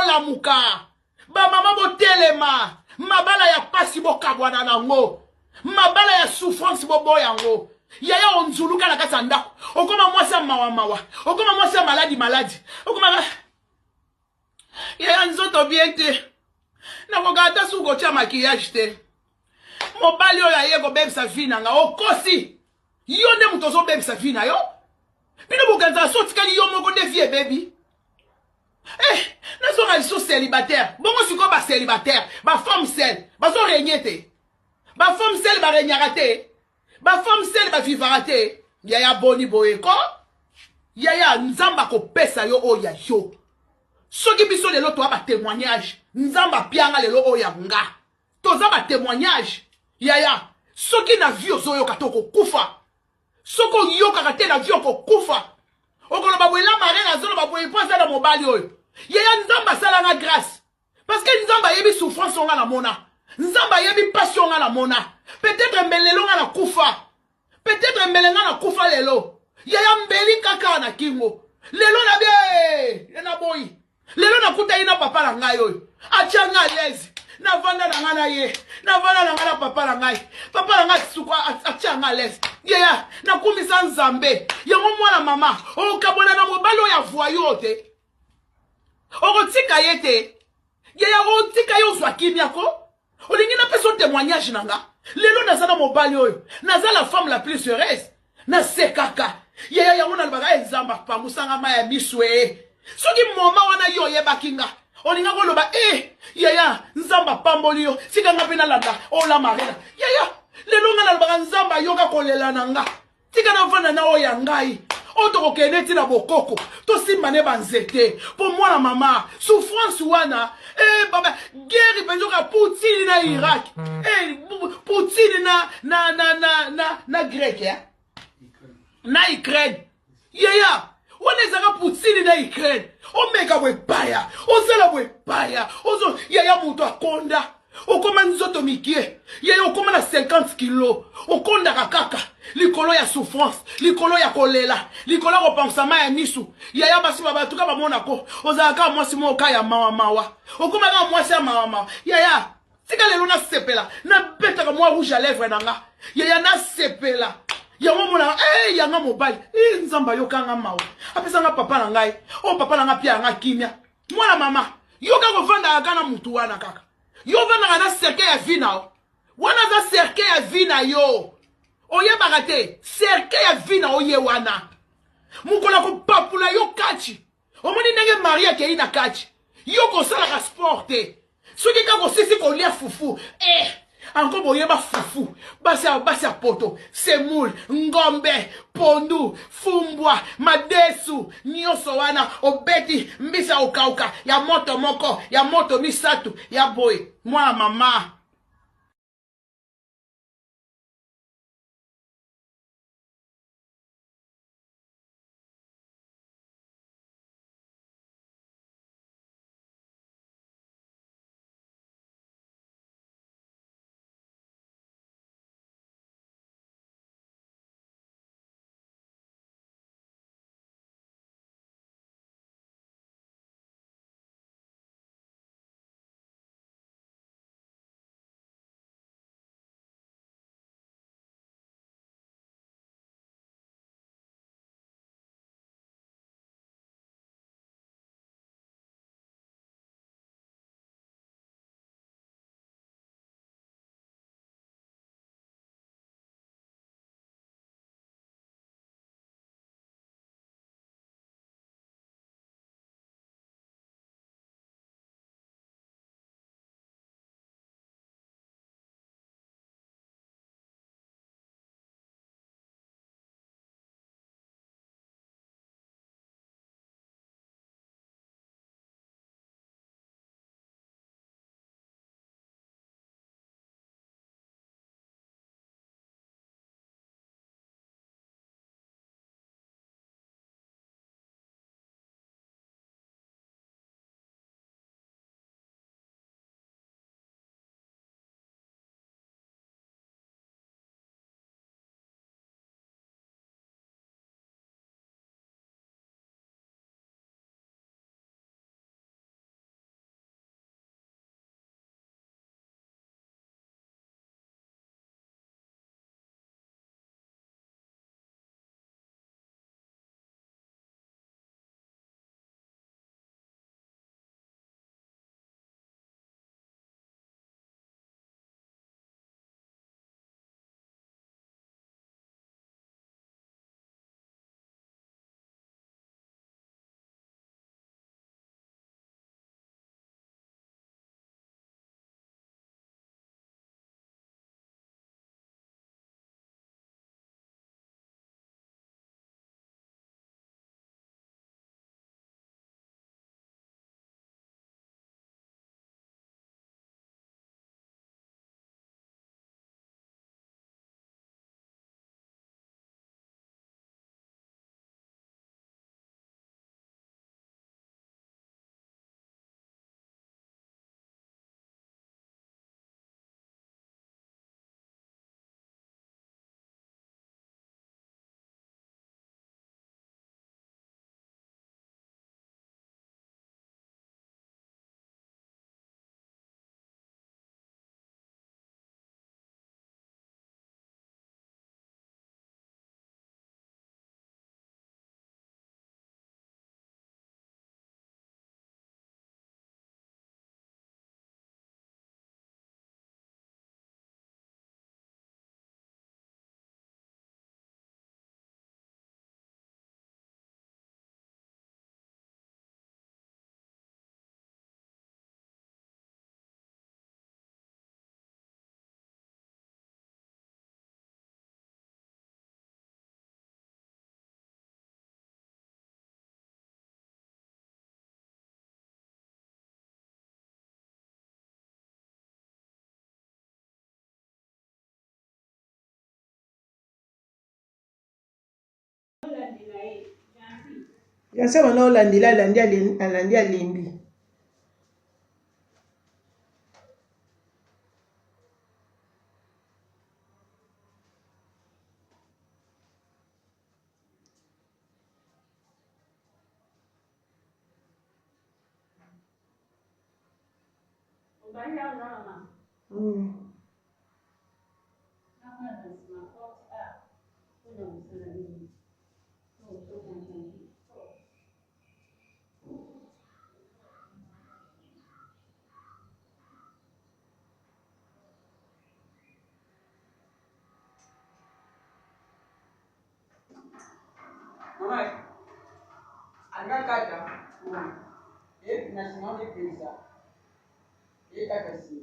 bolamuka. Ba mama botelema. Mabala ya pasi bokabwana nango. Mabala ya souffrance bobo yango. Yaya onzuluka na kati ndako. Okoma mwasi mawa. Okoma mwasi maladi. Okoma yaya nzoto bien te. Na kokata suko tia maquillage te. Mobali oyo aye ko bebisa vina nga okosi. Yo nde mutozo bebisa vina yo. Bino bokanza so tikali yo moko de vie baby. Nazo raliso célibataire. Bongo siko ba célibataire, ba femme seule, ba zo regnete. Ba femme seule ba regnarate. Ba femme seule ba vivarate. Yaya boni boyeko. Yaya nzamba ko pesa yo oya yo. Soki biso lelo to ba témoignage. Nzamba pianga lelo oya nga. Toza ba témoignage. Yaya, soki na vie ozoyo katoko kufa. Soko yoka kate na vie oko kufa. Okolo babwela marena zolo babwe poza na mobali oyo. Yaya nzamba sala nga grâce. Parce que nzamba yebi souffrance nga na mona. Nzamba yebi passion nga na mona. Peut-être mbelelo nga na kufa. Peut-être mbelenga na kufa lelo. Yaya mbeli kaka na kingo. Lelo na bie. Yena boy. Lelo na kuta ina papa na ngai oyo. Atia nga lezi. Na vanda na nga na ye. Na vanda na nga na papa na ngai. Papa na ngai suka atia nga lezi. Yaya, na kumisa nzambe. Yango mwana mama. Okabona na mobali oyo ya voyo te. Okotika yete. Yaya otika yo zwa kimia ko. Olingi na peso témoignage nanga. Lelo nazana mobali oyo. Naza la femme la plus heureuse. Na sekaka. Yaya yango na baga ezamba pangusanga maya miswe. Soki moma wana yo yebakinga. Olinga ko loba yaya nzamba pamboli yo. Sika ngapi na landa. Ola marina. Yaya lelo nga na baga nzamba yoka kolela nanga. Tika na vana na oya ngai. Otoko keneti na bokoko. To simba ne banzete. Pour moi la maman. Souffrance wana. Baba. Guerre benjoka Poutine na Irak. Poutine na Grec ya. Na Ukraine. Yaya. Wane zaka Poutine na Ukraine. Omeka we baya. Ozela we baya. Ozo yaya muto akonda. Okoma nzoto mikie. Yaya okoma na 50 kilo. Okonda kakaka. Likolo ya souffrance. Likolo ya kolela. Likolo ya pensama ya nisu. Yaya basi baba tuka bamona ko. Ozaka mwasi moka ya mawa. Okoma ka mwasi ya mawa. Yaya. Tika lelo na sepela. Na beta ka mwa rouge à lèvres nanga. Yaya na sepela. Yango mona yanga mobali. Nzamba yokanga mawa. Apesa nga papa na ngai. O papa na nga pia nga kimia. Mwana mama. Yoka ko vanda akana mutu wana kaka. Yo vanda na cercle ya vina. Wana za cercle ya vina yo. Oye bagate. Cercle ya vina oye wana. Mukola ko papula yo kachi. Omoni nenge Maria ke ina kachi. Yo ko sala ka sporte. Soki ka ko sisi ko lia fufu. Encore boyeba fufu. Basi poto. Semoule. Ngombe. Pondu. Fumbwa. Madesu. Nyoso wana. Obeti. Mbisa ukauka. Ya moto moko. Ya moto misatu. Ya boy. Mwa mama. Yasa wana olandela alandi alembi. Mama, angakata. Nasimama pesa. Ita kasi.